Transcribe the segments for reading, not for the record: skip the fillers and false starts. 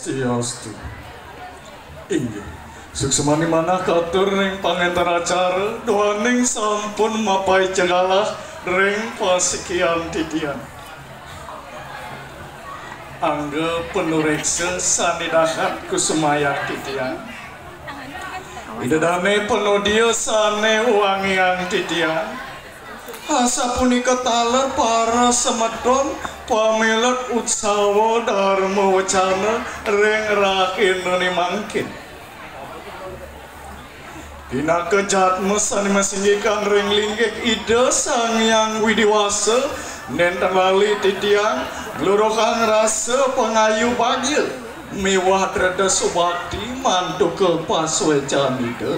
Swastiastu. Inggih. Suksemani manah katur ring pangantar acara doaning sampun mapai cegalah ring pasikian titian. Angga penureksa sanidahat kusumaya titian. Idadane penuh dia sane wangian titian. Asa punika taler para semeton pamilat utsawa dharma wacana ring rakinane mangkin. Dina kejatmu sani masinggikan ring linggih ide sang yang widiwasa nenten lali titiang glorokan rasa pengayu bagil mewah dreda subakti mantu ke paswecan ide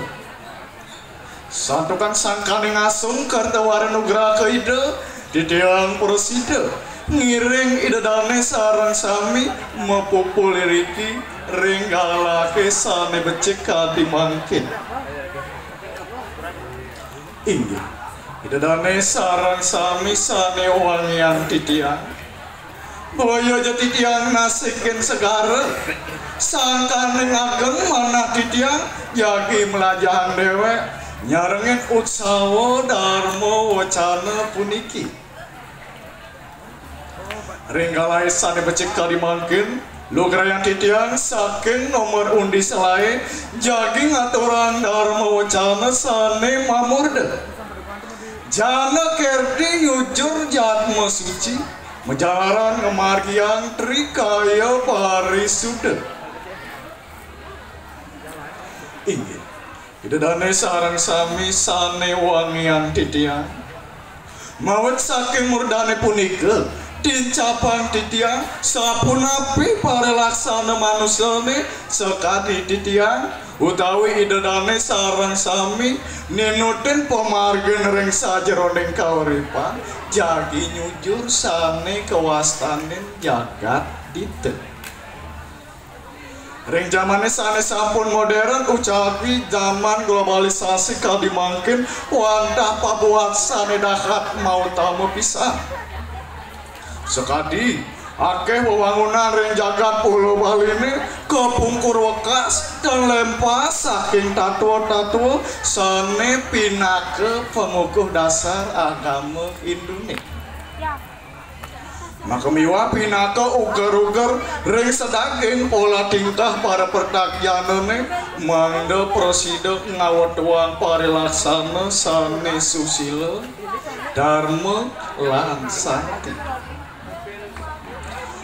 santukan sangkane ngasung karta waranugra ke ide titiang prosida ngiring ide dane sarang sami mepopuliriki ring galake sane becek kadi mangkin. Inggih, idadane sarang sami sane wangian titiang. Boyo je titiang nasikin segara. Sangkane ngageng manah titiang jagi melajahan dewek nyarengin utsawa dharma wacana puniki. Ringgalai sane becek kadi mangkin lugrayang titiang saking nomor undi selai jagi ngaturan dharma wacana sane mamurda jana kerti yujur jatma suci menjalaran ngemargiang trikaya parisuda. Inggih idadane sarang sami sane wangian titiang mawet saking murdane punika dincapang titiang sapunapi para laksana manusane sekadi titiang utawi idadane sarang sami ninutin pemargen ring sajeroning kauripan jagi nyujur sane kewastanin jagat dite ring zamane sane sampun modern ucapi zaman globalisasi kadi mangkin wantah pabuat sane dahat mau tamu pisah sekadi akeh wewangunan ring jagat pulau Bali ini kepungkur wekas dan lempas saking tatua-tatua sane pinake pengukuh dasar agama Indonesia. Maka miwa pinake uger-uger ring sedaging pola tingkah para perdakyanane mangda prosida ngawatuan parilaksana sane susila dharma lan santi.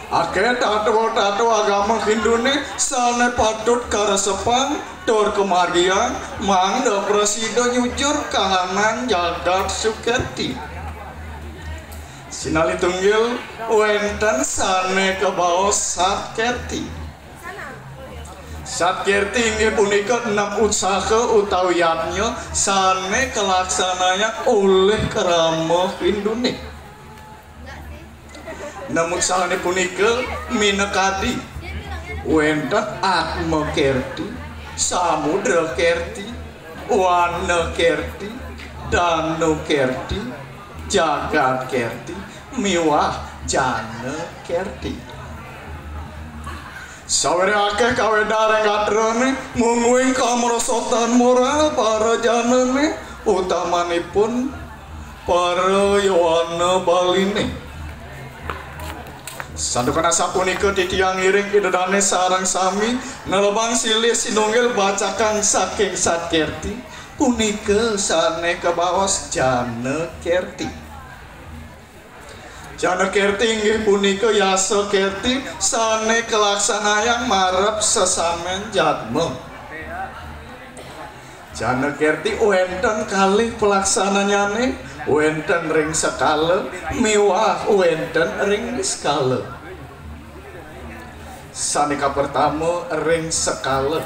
Akeh tato agama Hindune sane patut karesepan tur kemargian mangda presida nyujur kahanan jagat sukerti. Sinali tunggil wenten sane kebaos Satkerti. Satkerti inggih punika 6 usaha utawi yatnya sane kelaksananya oleh kerama Hindune. Namun salane punika minekadi wenten Atma Kerti, Samudra Kerti, Wana Kerti, Danu Kerti, Jagat Kerti, miwah Jana Kerti. Sawere akeh kawedareng katrone mungguing kamrosotan moral para janane utamanipun para yawana baline. Sandukan sapunika titiang ngiring idadane sarang sami nelebang silih sinunggil bacakan saking Satkerti punika sane kebaos Jana Kerti. Jana Kerti inggih punika Yasa Kerti sane kelaksanayang marep sesamen jatma. Jana Kerti wenten kalih pelaksananyane wenten ring skala miwah wenten ring skala. Sanika pertama ring skala.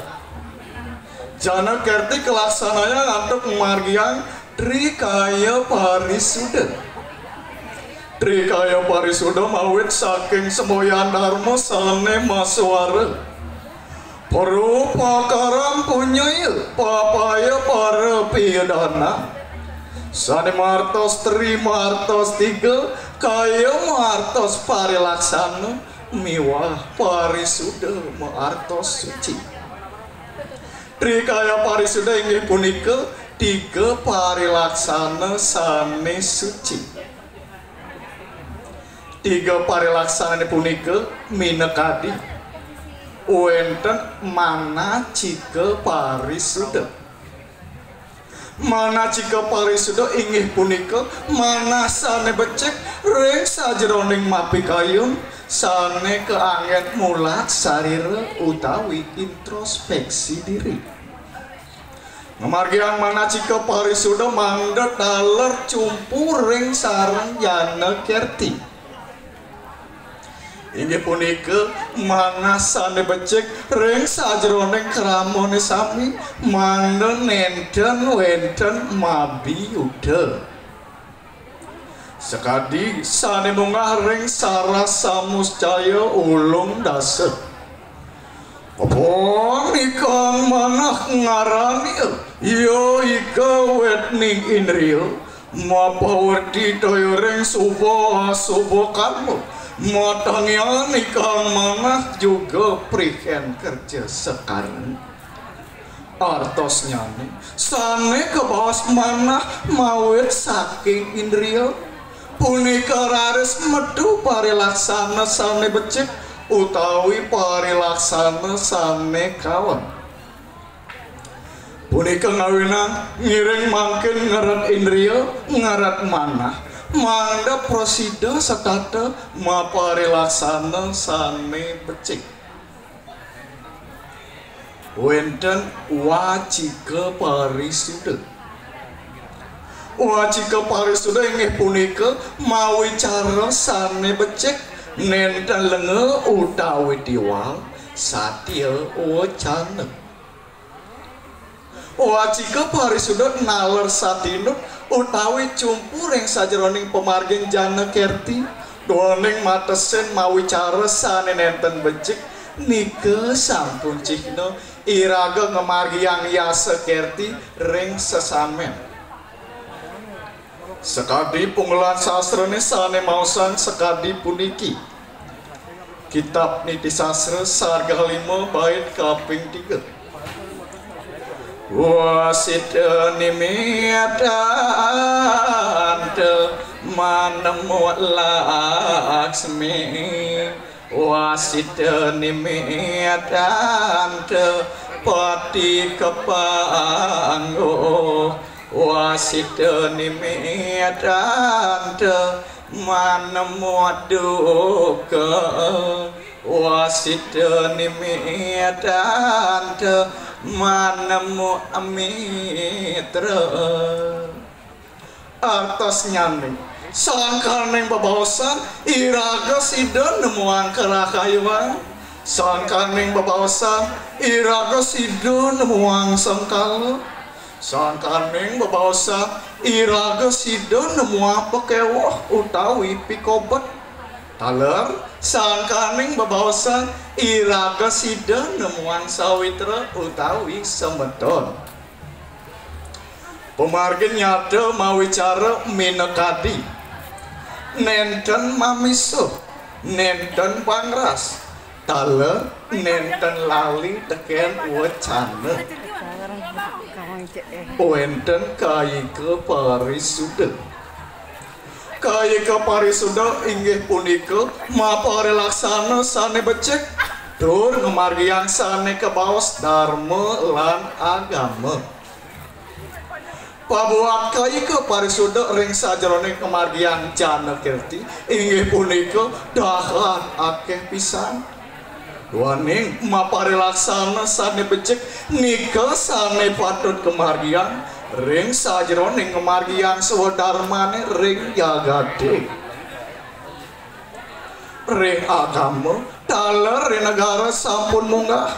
Jana Kerti kelaksananya ngantuk margiang trikaya parisuda. Trikaya parisuda mawit saking semboyan dharma sane maswara. Parupa karam punyil papaya para piyadana sane martos 3 martos 3 kaya martos parilaksana miwah parisuda maartos suci. Trikaya parisuda inggih punika tiga parilaksana sanes suci. Tiga parilaksana punika minekadi wenten mana cika parisuda. Mana cika parisuda inggih punika mana sane becek ring sajroning mapikayun sane keanget mulat sarira utawi introspeksi diri. Ngamargian mana cika parisuda mangda taler cumpu ring sareng jana kerti. Inggih punika mana sane becek ring sajroning kramane sami mangda nenten wenten mabiyuda. Sekadi sane munggah ring sarasa muscaya ulung dasa. Apa nikang manah ngarani yo ika wetning indriya mapawerdi daya ring suba karma. Matangnya nikang manah juga prihen kerja sekarang. Artosnya nih sane kebawas manah mawet saking indriya punika raris metu parilaksana sane becik utawi parilaksana sane kawan. Punika ngawinan ngiring mangkin ngaran indriya ngarat manah mangda prosida sakata maparilaksana sane becik. Wenten wacika parisuda. Wacika parisuda inggih punika mawi cara sane becik nenten lenge utawi diwal satya wacana. Wacika parisuda naler satinut utawi cumpu ring sajroning pemargin jana kerti doning matesen mawi cara sane nenten becik nika sampun cihna iraga ngemargiang yasa kerti ring sesamen. Sekadi punggelan sastrane sane mausan sekadi puniki kitab niti sastra sarga 5 bait kaping 3. Wasita nimiatante manemu laksmi. Wasita nimiatante pati kepanggo. Wasita nimiatante manemu duka. Wasita nimiatante manemu mitra. Artos nyanding sangkaning babaosan iraga sida nemuang kerakayuan. Sangkaning babaosan iraga sida nemuang sangkala. Sangkaning babaosan iraga sida nemuang pekewah utawi pikobat. Taler sangkaning babaosan iraga sida nemuang sawitra utawi semeton. Pemargin nyata mawicara minekadi nenten mamisuh nenten pangras taler nenten lali teken wacana wenten kayika parisuda. Kayika parisuda inggih punika maparilaksana sane becik dur ngemargiang sane kebaos dharma lan agama. Pabuat kayika parisuda ring sajroning kemargian jana kirti inggih punika dahan akeh pisan. Waning maparilaksana sane becik nika sane patut kemargian ring sajroning kemargian swadharmane ring jagade. Ring agama taler ring negara sampun munggah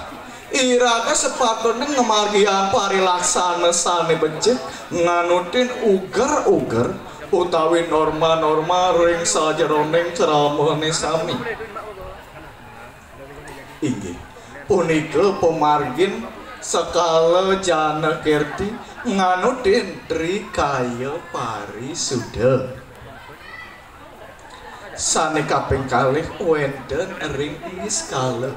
iraga sepatutnya ngemargian parilaksana sane becik nganutin uger-uger utawi norma-norma ring sajroning ceramane sami. Inggih punika pemargin sekala jana kirti nganutin trikaya parisuda. sane kaping kalih wonten ring Niskala.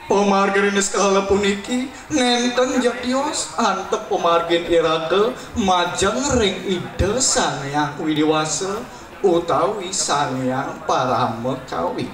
Pamargin Niskala puniki nenten jatios antep pamargin Iraga majeng ring Ida Sang Hyang Widiwasa utawi Sang Hyang Paramekawi.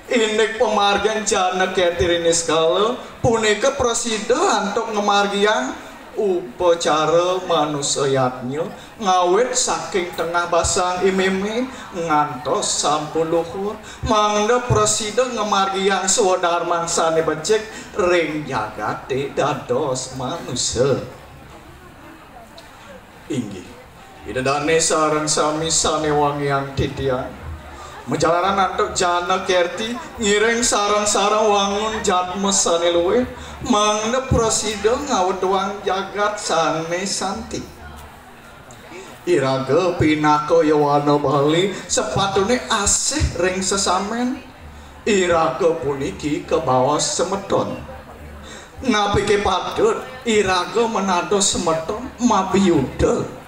Indek pamargian Janakerti Niskala punika prasida antuk ngemargian upacara manusayatnya ngawit saking tengah basang imimi ngantos sampun luhur mangda prasida ngemargian swadharma sane becik ring jagate dados manusia. Inggih idadane sareng sami sane wangian titian Menjalanan antuk Janakerti ngiring sarang-sarang wangun jatma sane luwih mangda prasida ngawet wang jagat sane santi. Iraga pinaka yawana bali sepatune asih ring sesamen. Iraga puniki kebawas semeton. Napike padut iraga menados semeton mabiyuda.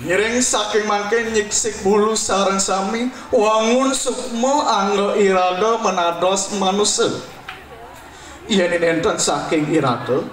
Ngiring saking mangke nyiksik bulu sareng sami wangun sukma angga iraga menados manusia. Yen nenten saking iraga